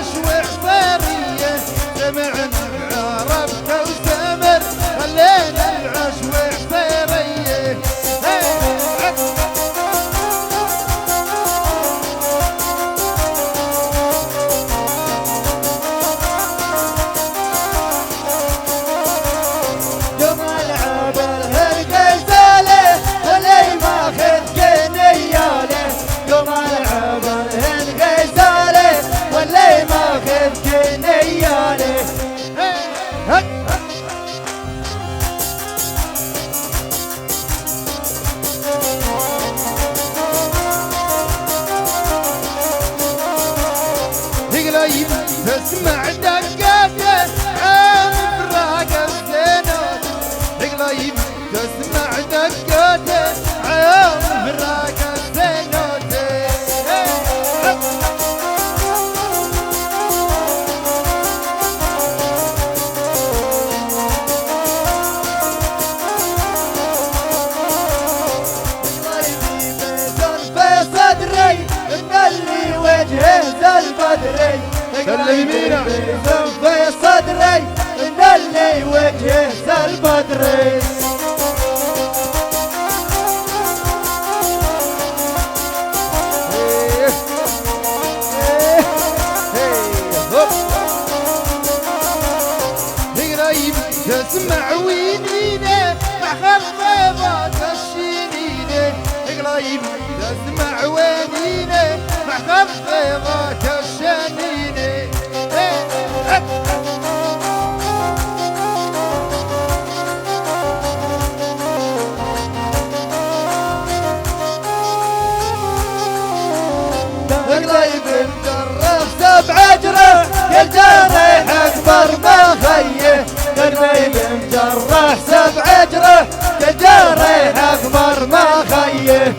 العش وعصيرية سمعنا بعرفت وسمر خلينا العش وعصيرية تسمع دقاته عام فراق الزينات قليب تسمع دقاته عام فراق الزينات قليبي بيزن في صدري من اللي وجهه ذا البدري سلمينا في صدري من اللي وجهه ذا البدري قريب تسمع وينينه مع خفيفات الشنينه قريب تسمع وينينه مع خفيفات الشنينه قليب مجرح سبع جرح الجرح اكبر ما خيه قليب مجرح سبع جرح الجرح اكبر ما خيه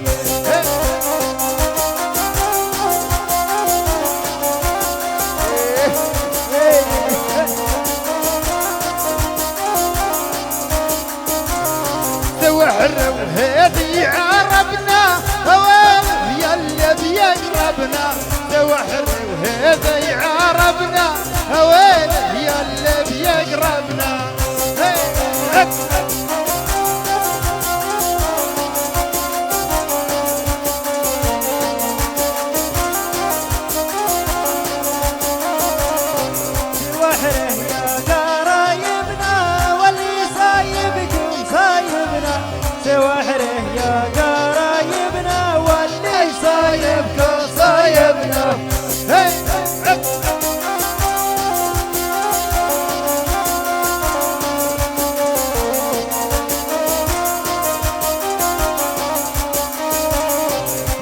سوحر وهذي عربنا هواه يلا بيقربنا سوحر وهذي عربنا هواه يلا بيقربنا سواحره يا قرايبنا واللي صايبكم صايبنا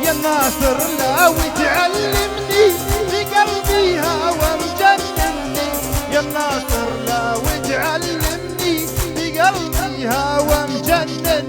يا ناصر لو تعلمني بقلبي هوى مجنني يا ناصر لو تعلمني بقلبي هوى مجنني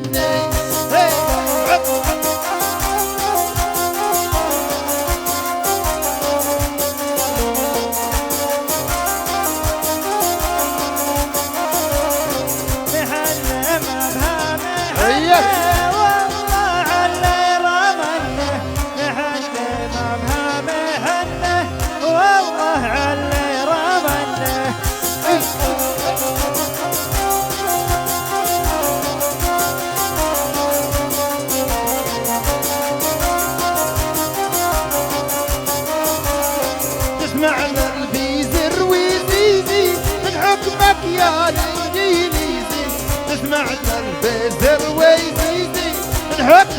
تسمعنا البيزر ويزيزي من حكمك يا الانجليزي تسمعنا البيزر ويزيزي من حكمك